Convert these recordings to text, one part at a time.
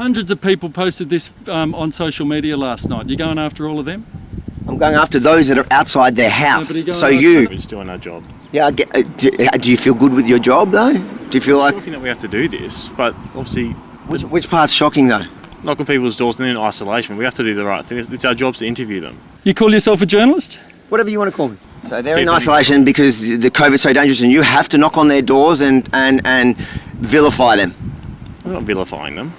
Hundreds of people posted this on social media last night. You're going after all of them? I'm going after those that are outside their house. Yeah, We're just doing our job. Yeah, do you feel good with your job though? Do you feel like... Shocking that we have to do this, but obviously... Which part's shocking though? Knocking people's doors and then in isolation. We have to do the right thing. It's our job to interview them. You call yourself a journalist? Whatever you want to call me. So they're in isolation because the COVID's so dangerous and you have to knock on their doors and vilify them. We're not vilifying them.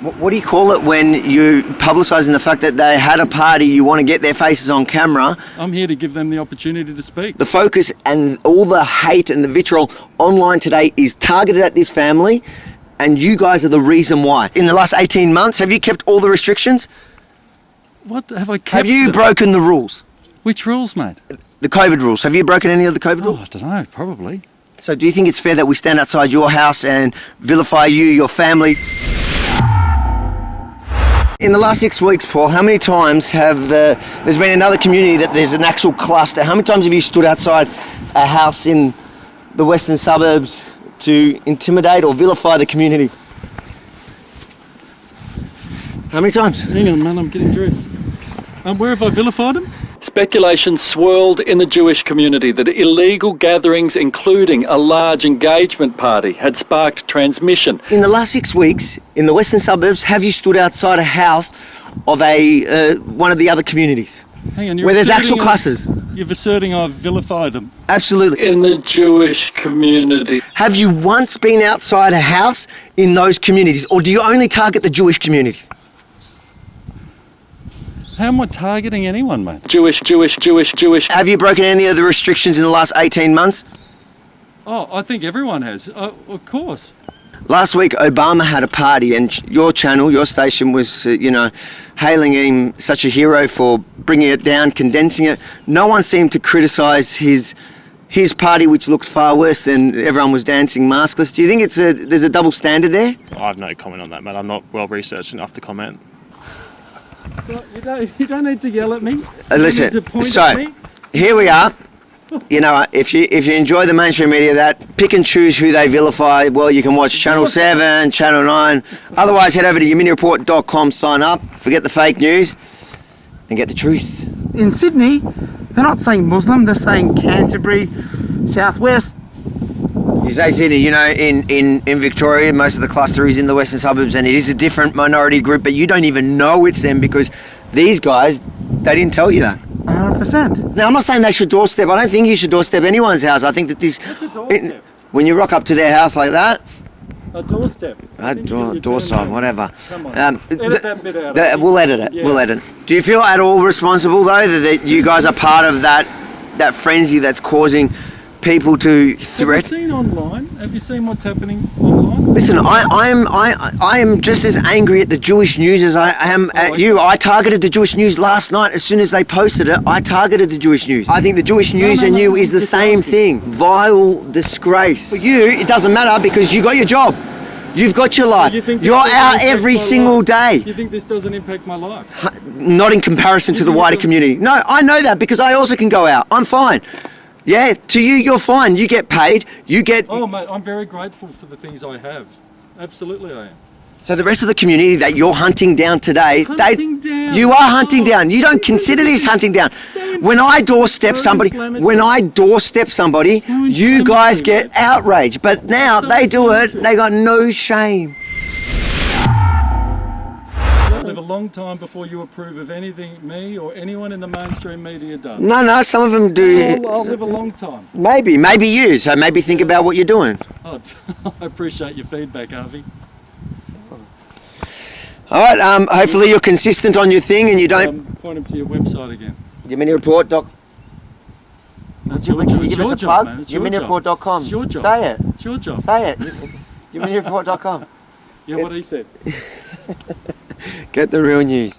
What do you call it when you publicising the fact that they had a party, you want to get their faces on camera? I'm here to give them the opportunity to speak. The focus and all the hate and the vitriol online today is targeted at this family, and you guys are the reason why. In the last 18 months, have you kept all the restrictions? What have I kept? Have you broken the rules? Which rules, mate? The COVID rules. Have you broken any of the COVID rules? I don't know, probably. So do you think it's fair that we stand outside your house and vilify you, your family? In the last 6 weeks, Paul, how many times have there's been another community that there's an actual cluster? How many times have you stood outside a house in the western suburbs to intimidate or vilify the community? How many times? Hang on, man, I'm getting dressed. Where have I vilified them? Speculation swirled in the Jewish community that illegal gatherings, including a large engagement party, had sparked transmission. In the last 6 weeks, in the western suburbs, have you stood outside a house of one of the other communities? Hang on, where there's actual clusters? You're asserting I've vilified them. Absolutely. In the Jewish community. Have you once been outside a house in those communities, or do you only target the Jewish communities? How am I targeting anyone, mate? Jewish. Have you broken any of the restrictions in the last 18 months? Oh, I think everyone has. Of course. Last week, Obama had a party and your channel, your station was, hailing him such a hero for bringing it down, condensing it. No one seemed to criticise his party, which looked far worse than everyone was dancing maskless. Do you think there's a double standard there? I have no comment on that, mate. I'm not well researched enough to comment. Well, you don't need to yell at me. Listen, so here we are. You know, if you enjoy the mainstream media, that pick and choose who they vilify. Well, you can watch Channel 7, Channel 9. Otherwise, head over to YeminiReport.com, sign up, forget the fake news, and get the truth. In Sydney, they're not saying Muslim, they're saying Canterbury, Southwest. You say Sydney, you know, in Victoria, most of the cluster is in the western suburbs, and it is a different minority group, but you don't even know it's them because these guys, they didn't tell you that. 100%. Now, I'm not saying they should doorstep. I don't think you should doorstep anyone's house. I think that this... What's a doorstep? When you rock up to their house like that... A doorstep. Doorstep, whatever. Come on. Edit that bit out. We'll edit it. Yeah. We'll edit it. Do you feel at all responsible, though, that you guys are part of that frenzy that's causing people to threat? Have you seen online? Have you seen what's happening online? Listen, I am just as angry at the Jewish news as I am at you. I targeted the Jewish news last night. As soon as they posted it, I targeted the Jewish news. I think the Jewish news and you is the same thing. Vile disgrace. For you, it doesn't matter because you got your job. You've got your life. You're out every single day. You think this doesn't impact my life? Not in comparison to the wider community. No, I know that because I also can go out. I'm fine. Yeah, to you, you're fine. You get paid. You get... Oh, mate, I'm very grateful for the things I have. Absolutely I am. So the rest of the community that you're hunting down today... You are hunting down. You don't consider this hunting down. When I doorstep somebody, you guys get outraged. But now they do it, they got no shame. Live a long time before you approve of anything me or anyone in the mainstream media does. No, some of them do. I'll live a long time. Maybe you. So maybe think about what you're doing. Oh, I appreciate your feedback, Avi. All right. Hopefully you're consistent on your thing and you don't. Point them to your website again. YeminiReport. That's your Can you give us a plug? YeminiReport.com. It's your job. Say it. It's your job. Say it. YeminiReport.com. Yeah, what he said. Get the real news.